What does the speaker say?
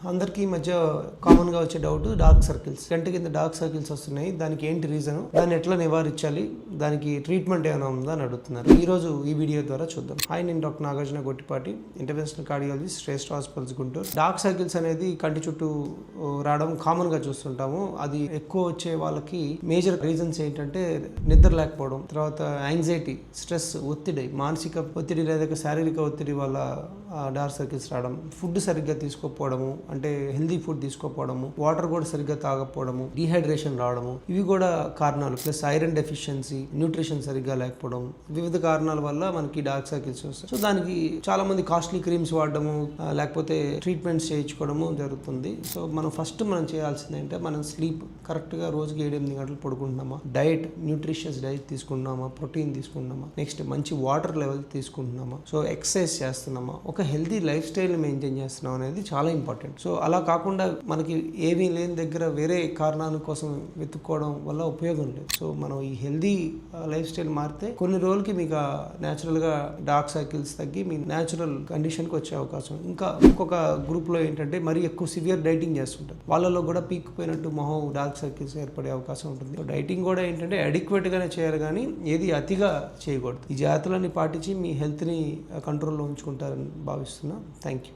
అందరికీ ఈ మధ్య కామన్ గా వచ్చే డౌట్ డార్క్ సర్కిల్స్. కంటి కింద డార్క్ సర్కిల్స్ వస్తున్నాయి, దానికి ఏంటి రీజన్, దాన్ని ఎట్లా నివారించాలి, దానికి ట్రీట్మెంట్ ఏమైనా ఉందా అని అడుగుతున్నారు. ఈ రోజు ఈ వీడియో ద్వారా చూద్దాం. హాయ్, నేను doctor Nagarjuna Gottipati, interventional cardiologist, Shreshta hospitals Guntur. Dark circles అనేది కంటి చుట్టూ రావడం కామన్ గా చూస్తుంటాము. అది ఎక్కువ వచ్చే వాళ్ళకి మేజర్ రీజన్స్ ఏంటంటే నిద్ర లేకపోవడం, తర్వాత యాంగ్జైటీ, స్ట్రెస్, ఒత్తిడి, మానసిక ఒత్తిడి లేదా శారీరక ఒత్తిడి వల్ల డార్క్ సర్కిల్స్ రావడం, ఫుడ్ సరిగ్గా తీసుకోకపోవడము, అంటే హెల్దీ ఫుడ్ తీసుకోకపోవడము, వాటర్ కూడా సరిగ్గా తాగకపోవడము, డీహైడ్రేషన్ రావడము, ఇవి కూడా కారణాలు. ప్లస్ ఐరన్ డెఫిషియన్సీ, న్యూట్రిషన్ సరిగ్గా లేకపోవడం, వివిధ కారణాల వల్ల మనకి డార్క్ సర్కిల్స్ వస్తాయి. సో దానికి చాలా మంది కాస్ట్లీ క్రీమ్స్ వాడడము లేకపోతే ట్రీట్మెంట్స్ చేయించుకోవడము జరుగుతుంది. సో మనం చేయాల్సింది ఏంటంటే మనం స్లీప్ కరెక్ట్గా రోజుకి 7-8 గంటలు పడుకుంటున్నామా, డైట్ న్యూట్రిషియస్ డైట్ తీసుకుంటున్నామా, ప్రోటీన్ తీసుకుంటున్నామా, నెక్స్ట్ మంచి వాటర్ లెవెల్ తీసుకుంటున్నామా, సో ఎక్సర్సైజ్ చేస్తున్నామా, ఒక హెల్తీ లైఫ్ స్టైల్ మెయింటైన్ చేస్తున్నాం అనేది చాలా ఇంపార్టెంట్. సో అలా కాకుండా మనకి ఏమీ లేని దగ్గర వేరే కారణాల కోసం వెతుక్కోవడం వల్ల ఉపయోగం లేదు. సో మనం ఈ హెల్తీ లైఫ్ స్టైల్ మారితే కొన్ని రోజులకి మీకు న్యాచురల్గా డార్క్ సర్కిల్స్ తగ్గి మీ న్యాచురల్ కండిషన్కి వచ్చే అవకాశం. ఇంకా ఇంకొక గ్రూప్లో ఏంటంటే మరీ ఎక్కువ సివియర్ డైటింగ్ చేస్తుంటారు, వాళ్ళలో కూడా పీక్ పోయినట్టు మొహం డార్క్ సర్కిల్స్ ఏర్పడే అవకాశం ఉంటుంది. డైటింగ్ కూడా ఏంటంటే అడిక్వేట్గానే చేయాలి, కానీ ఏది అతిగా చేయకూడదు. ఈ జాగ్రత్తలన్నీ పాటించి మీ హెల్త్ని కంట్రోల్లో ఉంచుకుంటారని భావిస్తున్నా. Thank you.